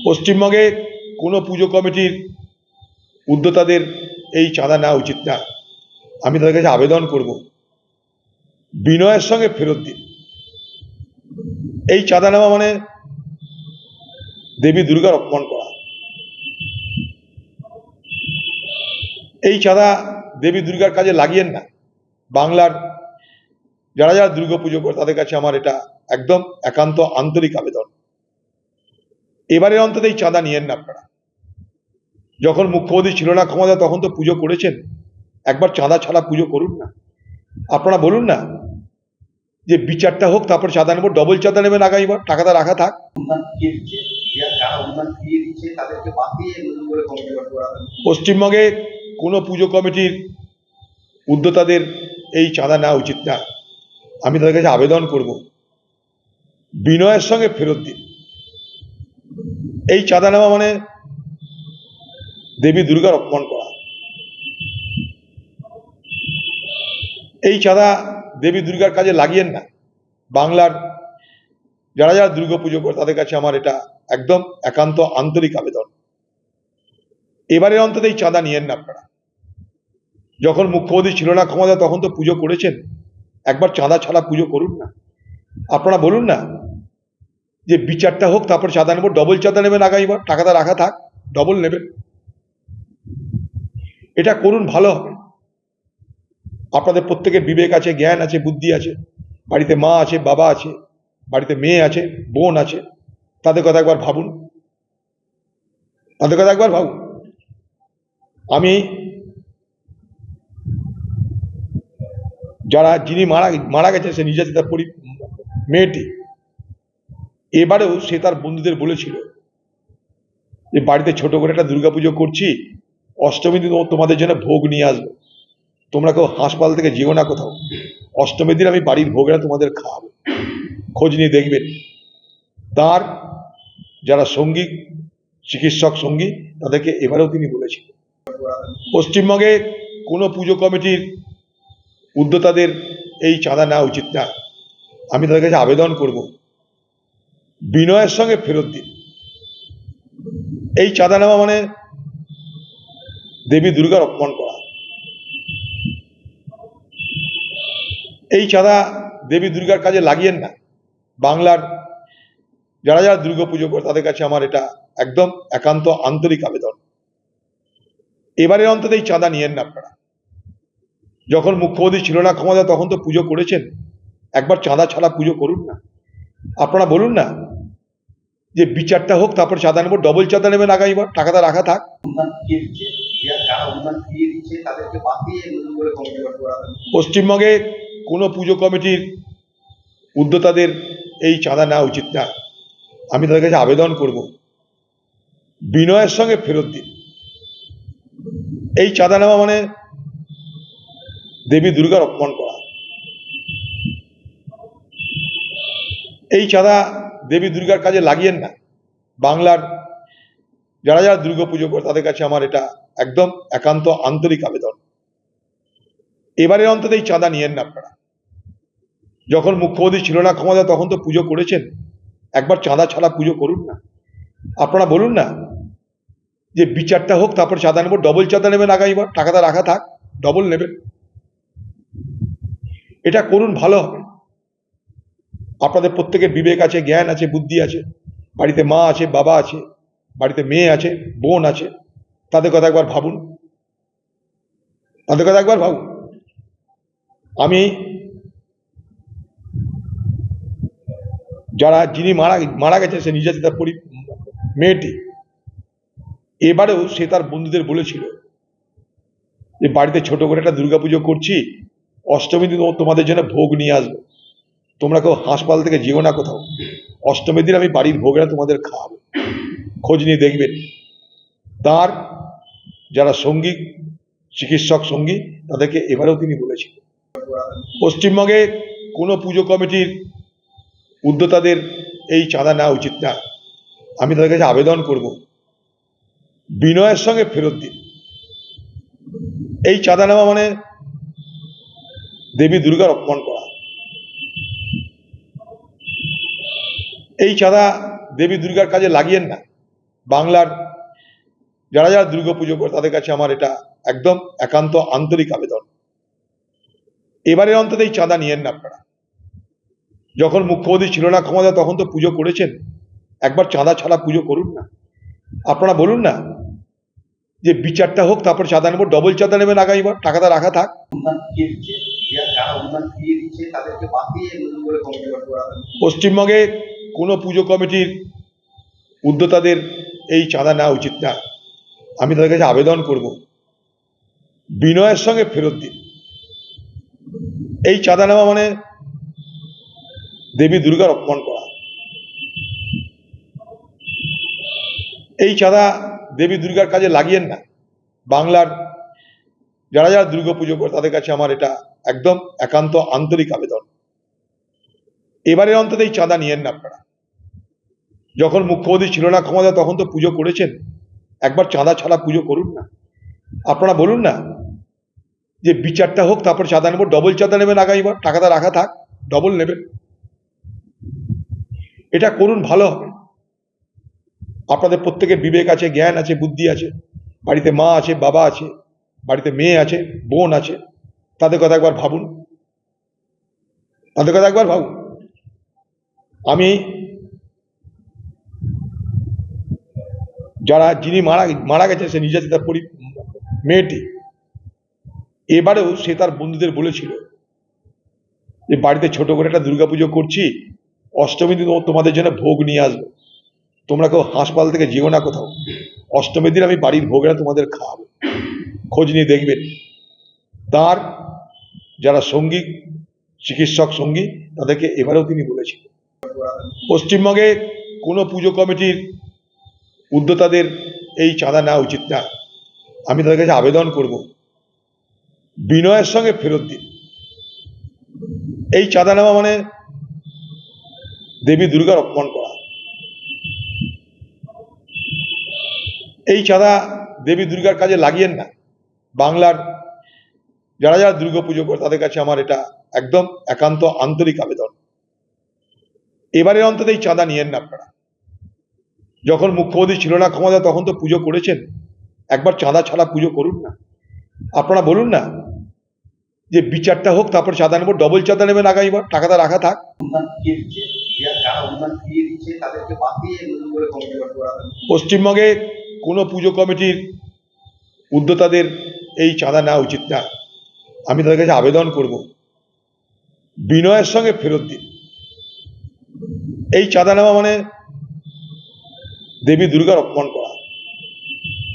পশ্চিমবঙ্গে কোনো পুজো কমিটির উদ্যোক্তাদের এই চাঁদা নেওয়া উচিত না। আমি তাদের কাছে আবেদন করব, বিনয়ের সঙ্গে ফেরত দিন। এই চাঁদা নেওয়া মানে দেবী দুর্গার অপমান করা। এই চাঁদা দেবী দুর্গার কাজে লাগিয়েন না। বাংলার যারা যারা দুর্গা পুজো করে তাদের কাছে আমার এটা একদম একান্ত আন্তরিক আবেদন, এবারের অন্তত এই চাঁদা নিয়েন না আপনারা। যখন মুখ্যমন্ত্রী ছিল না ক্ষমতা তখন তো পুজো করেছেন, একবার চাঁদা ছাড়া পুজো করুন না। আপনারা বলুন না যে বিচারটা হোক, তারপর চাঁদা নেব, ডবল চাঁদা নেবেন আগামীবার, টাকাটা রাখা থাক। পশ্চিমবঙ্গে কোনো পুজো কমিটির উদ্যোক্তাদের এই চাঁদা নেওয়া উচিত না। আমি তাদের কাছে আবেদন করব, বিনয়ের সঙ্গে ফেরত দিন। এই চাঁদা নেওয়া মানে দেবী দুর্গার অপমান করা। এই চাঁদা দেবী দুর্গার কাজে লাগিয়েন না। বাংলার যারা যারা দুর্গা পুজো করে তাদের কাছে আমার এটা একদম একান্ত আন্তরিক আবেদন, এবারের অন্তত এই চাঁদা নিয়েন না আপনারা। যখন মুখ্যমন্ত্রী ছিল না ক্ষমতা তখন তো পুজো করেছেন, একবার চাঁদা ছাড়া পুজো করুন না। আপনারা বলুন না যে বিচারটা হোক, তারপর চাঁদা নেব, ডবল চাঁদা নেবেন আগামীবার, টাকাটা রাখা থাক, ডবল নেবেন। এটা করুন, ভালো হবে। আপনাদের প্রত্যেকের বিবেক আছে, জ্ঞান আছে, বুদ্ধি আছে, বাড়িতে মা আছে, বাবা আছে, বাড়িতে মেয়ে আছে, বোন আছে, তাদের কথা একবার ভাবুন, তাদের কথা একবার ভাবুন। আমি যিনি মারা গেছে সে নির্যাতিতা মেয়েটি, এবারেও সে তার বন্ধুদের বলেছিল যে বাড়িতে ছোট করে একটা দুর্গাপুজো করছি, অষ্টমী দিন তোমাদের জন্য ভোগ নিয়ে আসবো, তোমরা কেউ হাসপাতাল থেকে যেও না কোথাও, অষ্টমীর দিন আমি বাড়ির ভোগেরা তোমাদের খাওয়াবো, খোঁজ নিয়ে দেখবেন। তার যারা সঙ্গী, চিকিৎসক সঙ্গী, তাদেরকে এবারেও তিনি বলেছিলেন। পশ্চিমবঙ্গে কোনো পুজো কমিটির উদ্যোক্তাদের এই চাঁদা নেওয়া উচিত না। আমি তাদের কাছে আবেদন করব, বিনয়ের সঙ্গে ফেরত দিন। এই চাঁদা নেওয়া মানে দেবী দুর্গার অপমান করা। এই চাঁদা দেবী দুর্গার কাজে লাগিয়েন না। বাংলার যারা যারা দুর্গা পুজো করে তাদের কাছে আমার এটা একদম একান্ত আন্তরিক আবেদন, এবারের অন্তত এই চাঁদা নিয়েন না আপনারা। যখন মুখ্যমন্ত্রী ছিল না ক্ষমতা তখন তো পুজো করেছেন, একবার চাঁদা ছাড়া পুজো করুন না। আপনারা বলুন না যে বিচারটা হোক, তারপর চাঁদা নেব, ডবল চাঁদা নেবেন আগামীবার, টাকাটা রাখা থাক। পশ্চিমবঙ্গে কোনো পুজো কমিটির উদ্যোক্তাদের এই চাঁদা নেওয়া উচিত না। আমি তাদের কাছে আবেদন করব, বিনয়ের সঙ্গে ফেরত দিন। এই চাঁদা নেওয়া মানে দেবী দুর্গার অপমান করা। এই চাঁদা দেবী দুর্গার কাজে লাগিয়েন না। বাংলার যারা যারা দুর্গা পুজো করে তাদের কাছে আমার এটা একদম একান্ত আন্তরিক আবেদন, এবারের অন্তত এই চাঁদা নিয়েন না আপনারা। যখন মুখ্যমন্ত্রী ছিল না ক্ষমতা তখন তো পুজো করেছেন, একবার চাঁদা ছাড়া পুজো করুন না। আপনারা বলুন না যে বিচারটা হোক, তারপর চাঁদা নেব, ডবল চাঁদা নেবেন আগামীবার, টাকাটা রাখা থাক, ডবল নেবেন। এটা করুন, ভালো হবে। আপনাদের প্রত্যেকের বিবেক আছে, জ্ঞান আছে, বুদ্ধি আছে, বাড়িতে মা আছে, বাবা আছে, বাড়িতে মেয়ে আছে, বোন আছে, তাদের কথা একবার ভাবুন, তাদের কথা একবার ভাবুন। আমি যিনি মারা গেছে সে নির্যাতিতা মেয়েটি, এবারেও সে তার বন্ধুদের বলেছিল যে বাড়িতে ছোট করে একটা দুর্গাপুজো করছি, অষ্টমী দিন তোমাদের জন্য ভোগ নিয়ে আসবো, তোমরা কেউ হাসপাতাল থেকে যেও না কোথাও, অষ্টমীর দিন আমি বাড়ির ভোগেরা তোমাদের খাওয়াবো, খোঁজ নিয়ে দেখবেন। তার যারা সঙ্গী, চিকিৎসক সঙ্গী, তাদেরকে এবারেও তিনি বলেছিলেন। পশ্চিমবঙ্গে কোনো পুজো কমিটির উদ্যোক্তাদের এই চাঁদা নেওয়া উচিত না। আমি তাদের কাছে আবেদন করব, বিনয়ের সঙ্গে ফেরত দিন। এই চাঁদা নেওয়া মানে দেবী দুর্গার অপমান করা। এই চাঁদা দেবী দুর্গার কাজে লাগিয়েন না। বাংলার যারা যারা দুর্গাপুজো করে তাদের কাছে আমার এটা একদম একান্ত আন্তরিক আবেদন, এবারে অন্তত এই চাঁদা নিয়েন না আপনারা। যখন মুখ্যমন্ত্রী ছিল না ক্ষমতা তখন তো পুজো করেছেন, একবার চাঁদা ছাড়া পুজো করুন না। আপনারা বলুন না যে বিচারটা হোক, তারপর চাঁদা নেবো, ডবল চাঁদা নেবেন আগামীবার, টাকাটা রাখা থাক। পশ্চিমবঙ্গে কোনো পুজো কমিটির উদ্যোক্তাদের এই চাঁদা নেওয়া উচিত না। আমি তাদের কাছে আবেদন করব, বিনয়ের সঙ্গে ফেরত দিন। এই চাঁদা নেওয়া মানে দেবী দুর্গার অপমান করা। এই চাঁদা দেবী দুর্গার কাজে লাগিয়েন না। বাংলার যারা যারা দুর্গাপুজো করে তাদের কাছে আমার এটা একদম একান্ত আন্তরিক আবেদন, এবারে অন্তত এই চাঁদা নিয়েন না আপনারা। যখন মুখ্যমন্ত্রী ছিল না ক্ষমতা তখন তো পুজো করেছেন, একবার চাঁদা ছাড়া পুজো করুন না। আপনারা বলুন না যে বিচারটা হোক, তারপর চাঁদা নেবো, ডবল চাঁদা নেবেন আগামীবার, টাকাটা রাখা থাক, ডবল নেবেন। এটা করুন, ভালো হবে। আপনাদের প্রত্যেকের বিবেক আছে, জ্ঞান আছে, বুদ্ধি আছে, বাড়িতে মা আছে, বাবা আছে, বাড়িতে মেয়ে আছে, বোন আছে, তাদের কথা একবার ভাবুন, তাদের কথা একবার ভাবুন। আমি যিনি মারা গেছে সে নির্যাতিতা মেয়েটি, এবারেও সে তার বন্ধুদের বলেছিল যে বাড়িতে ছোট করে একটা দুর্গাপুজো করছি, অষ্টমী দিন তোমাদের জন্য ভোগ নিয়ে আসবো, তোমরা কেউ হাসপাতাল থেকে যেও না কোথাও, অষ্টমীর দিন আমি বাড়ির ভোগেরা তোমাদের খাওয়াবো, খোঁজ নিয়ে দেখবেন। তার যারা সঙ্গী, চিকিৎসক সঙ্গী, তাদেরকে এবারেও তিনি বলেছিলেন। পশ্চিমবঙ্গে কোনো পুজো কমিটির উদ্যোক্তাদের এই চাঁদা নেওয়া উচিত না। আমি তাদের কাছে আবেদন করব, বিনয়ের সঙ্গে ফেরত দিন। এই চাঁদা নেওয়া মানে দেবী দুর্গার অপমান করা। এই চাঁদা দেবী দুর্গার কাজে লাগিয়েন না। বাংলার যারা যারা দুর্গাপুজো করে তাদের কাছে আমার এটা একদম একান্ত আন্তরিক আবেদন, এবারে অন্তত এই চাঁদা নিয়েন না আপনারা। যখন মুখ্যমন্ত্রী ছিল না ক্ষমতা তখন তো পুজো করেছেন, একবার চাঁদা ছাড়া পুজো করুন না। আপনারা বলুন না যে বিচারটা হোক, তারপর চাঁদা নেবো, ডবল চাঁদা নেবেন আগামীবার, টাকাটা রাখা থাক। পশ্চিমবঙ্গে কোনো পুজো কমিটির উদ্যোক্তাদের এই চাঁদা নেওয়া উচিত না। আমি তাদের কাছে আবেদন করব, বিনয়ের সঙ্গে ফেরত দিন। এই চাঁদা নেওয়া মানে দেবী দুর্গার অপমান করা।